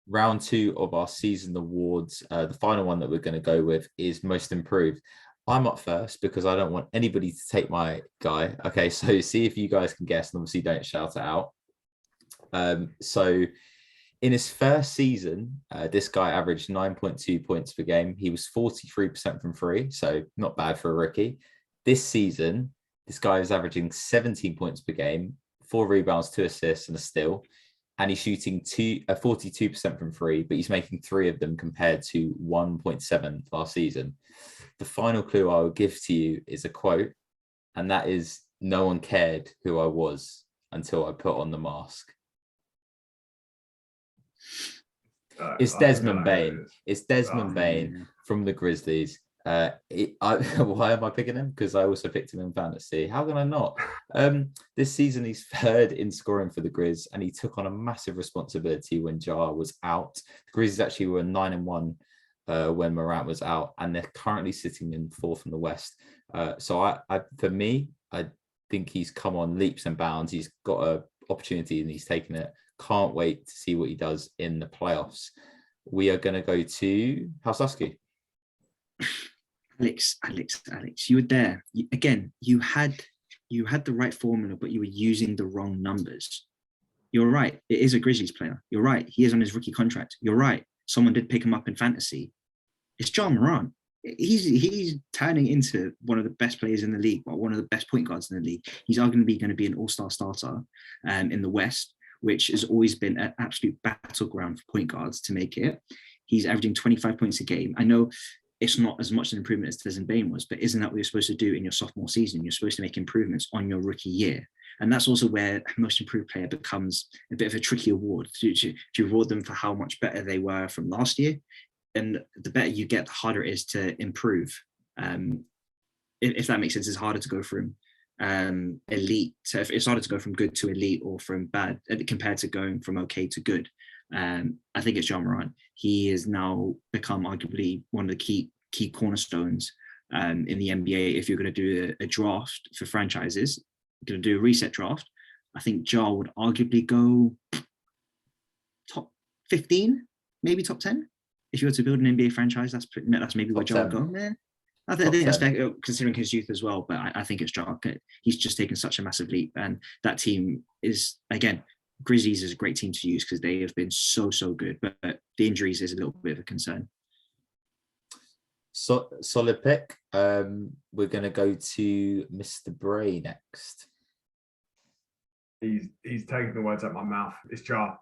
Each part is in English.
round two of our season awards. The final one that we're going to go with is most improved. I'm up first because I don't want anybody to take my guy. Okay, so see if you guys can guess, and obviously don't shout it out. So in his first season, this guy averaged 9.2 points per game. He was 43% from free, so not bad for a rookie. This season, this guy is averaging 17 points per game, 4 rebounds, 2 assists, and a steal. And he's shooting 42% from free, but he's making 3 of them compared to 1.7 last season. The final clue I will give to you is a quote, and that is, "No one cared who I was until I put on the mask." It's Desmond Bain. It's Desmond Bain from the Grizzlies. Why am I picking him? Because I also picked him in fantasy. How can I not? This season, he's third in scoring for the Grizz, and he took on a massive responsibility when Ja was out. The Grizzlies actually were 9-1 when Morant was out, and they're currently sitting in fourth in the West. So for me, I think he's come on leaps and bounds. He's got an opportunity and he's taken it. Can't wait to see what he does in the playoffs. We are going to go to Hausaski. Alex, you were there. You had the right formula, but you were using the wrong numbers. You're right. It is a Grizzlies player. You're right. He is on his rookie contract. You're right. Someone did pick him up in fantasy. It's Ja Morant. He's turning into one of the best players in the league, or one of the best point guards in the league. He's arguably going to be an all-star starter in the West, which has always been an absolute battleground for point guards to make it. He's averaging 25 points a game. I know it's not as much an improvement as Desmond Bain was, but isn't that what you're supposed to do in your sophomore season? You're supposed to make improvements on your rookie year. And that's also where most improved player becomes a bit of a tricky award to reward them for how much better they were from last year. And the better you get, the harder it is to improve. If that makes sense, it's harder to go from elite. So if it's harder to go from good to elite or from bad compared to going from okay to good. I think it's Ja Morant. He has now become arguably one of the key cornerstones in the NBA. If you're going to do a draft for franchises, going to do a reset draft, I think Ja would arguably go top 15, maybe top 10. If you were to build an NBA franchise, that's maybe where Ja would go. Man, I think that's fair, considering his youth as well. But I think it's Ja. He's just taken such a massive leap, and that team is, again, Grizzlies is a great team to use because they have been so good. But the injuries is a little bit of a concern. So solid pick. We're going to go to Mr. Bray next. He's taking the words out of my mouth. It's Ja.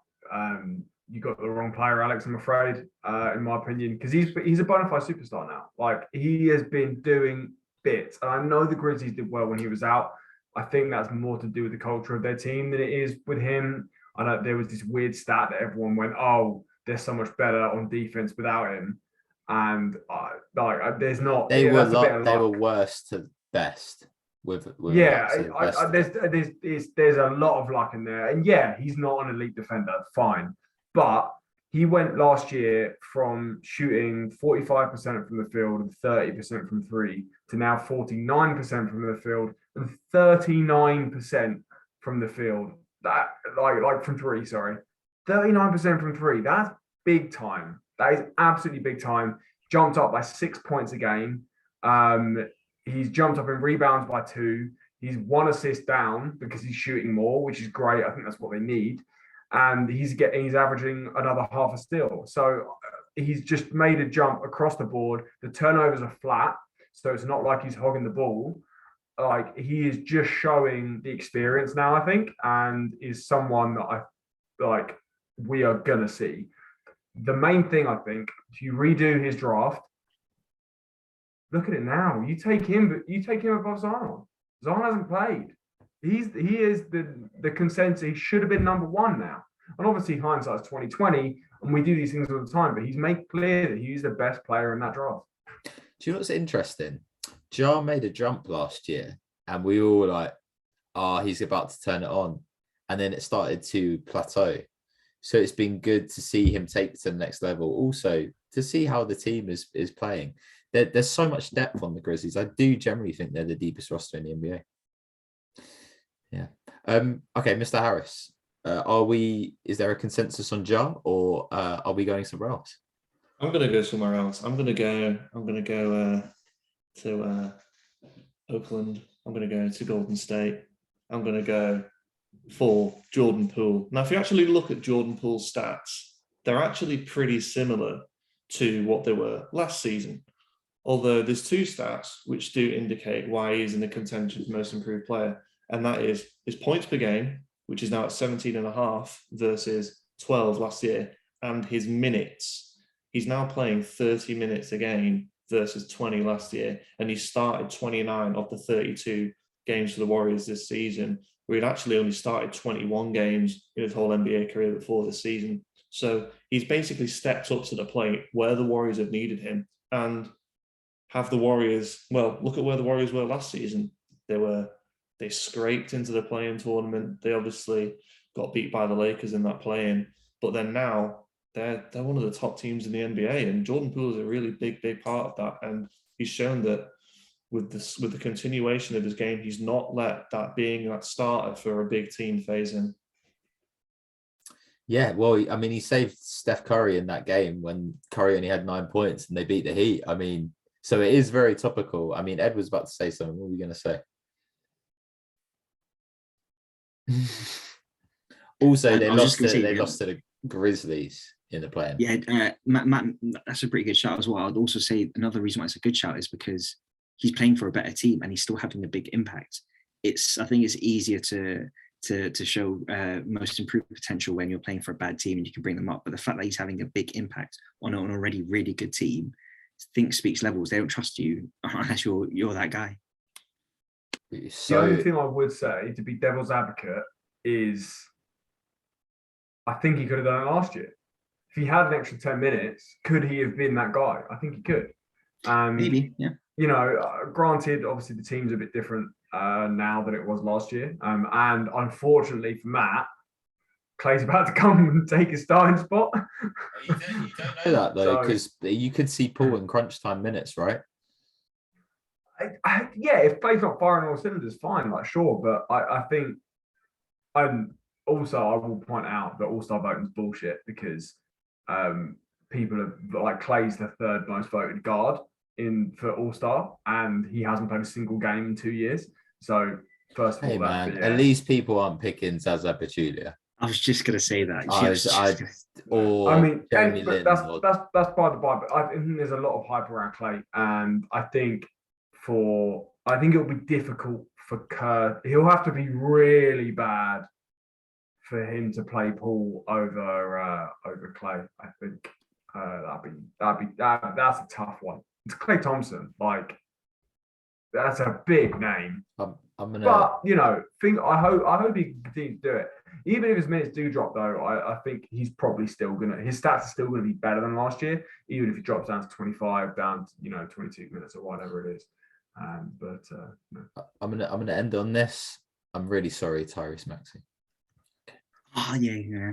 You got the wrong player, Alex, I'm afraid, in my opinion, because he's a bona fide superstar now. Like, he has been doing bits. And I know the Grizzlies did well when he was out. I think that's more to do with the culture of their team than it is with him. I know there was this weird stat that everyone went, "Oh, they're so much better on defense without him," and there's not. They were worst to best with yeah. There's a lot of luck in there, and yeah, he's not an elite defender, fine, but he went last year from shooting 45% from the field and 30% from three to now 49% from the field and 39% from the field. That like from three, sorry. 39% from three. That's big time. That is absolutely big time. Jumped up by 6 points a game. He's jumped up in rebounds by 2. He's 1 assist down because he's shooting more, which is great. I think that's what they need. And he's averaging another half a steal. So he's just made a jump across the board. The turnovers are flat, so it's not like he's hogging the ball. Like, he is just showing the experience now, I think, and is someone that we are gonna see. The main thing, I think, if you redo his draft, look at it now. You take him above Zion. Zion hasn't played. He is the consensus. He should have been number 1 now. And obviously hindsight's 2020, and we do these things all the time, but he's made clear that he's the best player in that draft. Do you know what's interesting? Ja made a jump last year, and we all were like, he's about to turn it on. And then it started to plateau. So it's been good to see him take it to the next level. Also, to see how the team is playing. There's so much depth on the Grizzlies. I do generally think they're the deepest roster in the NBA. Yeah. Okay, Mr. Harris. Is there a consensus on Ja, or or are we going somewhere else? I'm gonna go somewhere else. I'm gonna go to Oakland. I'm gonna go to Golden State. I'm gonna go for Jordan Poole. Now, if you actually look at Jordan Poole's stats, they're actually pretty similar to what they were last season. Although there's two stats which do indicate why he's in the contention for most improved player, and that is his points per game, which is now at 17.5 versus 12 last year, and his minutes. He's now playing 30 minutes a game versus 20 last year, and he started 29 of the 32 games for the Warriors this season, where he'd actually only started 21 games in his whole NBA career before this season. So he's basically stepped up to the plate where the Warriors have needed him, and have the Warriors, well, look at where the Warriors were last season. They scraped into the play-in tournament. They obviously got beat by the Lakers in that play-in, but then now they're one of the top teams in the NBA, and Jordan Poole is a really big part of that. And he's shown that with the continuation of his game, he's not let that being that starter for a big team phase him. Yeah, well, I mean, he saved Steph Curry in that game when Curry only had 9 points and they beat the Heat. I mean, so it is very topical. I mean, Ed was about to say something. What were we going to say? Also, they lost to the Grizzlies in the play-in. Yeah, Matt, that's a pretty good shout as well. I'd also say another reason why it's a good shout is because he's playing for a better team and he's still having a big impact. I think it's easier to show most improved potential when you're playing for a bad team and you can bring them up. But the fact that he's having a big impact on an already really good team, I think speaks levels. They don't trust you unless you're that guy. The only thing I would say, to be devil's advocate, is I think he could have done it last year. If he had an extra 10 minutes, could he have been that guy? I think he could. Maybe, yeah. You know, granted, obviously the team's a bit different now than it was last year. And unfortunately for Matt, Clay's about to come and take his starting spot. You don't know that though, because you could see Poole in crunch time minutes, right? Yeah, if Clay's not firing all cylinders, fine, like sure. But I think, also I will point out that All-Star voting's bullshit because people have, like, Clay's the third most voted guard for All-Star, and he hasn't played a single game in 2 years. So first of all, man, at least people aren't picking Zaza Pachulia. I was just gonna say that. Jeremy Lin. That's by the by. But I think there's a lot of hype around Clay, and I think it'll be difficult for Kerr. He'll have to be really bad for him to play Poole over Clay. I think that's a tough one. It's Klay Thompson, like that's a big name. But you know, I hope he can continue to do it. Even if his minutes do drop, though, I think he's probably still his stats are still gonna be better than last year, even if he drops down to 25, down to 22 minutes or whatever it is. No. I'm gonna end on this. I'm really sorry, Tyrese Maxey. Oh yeah.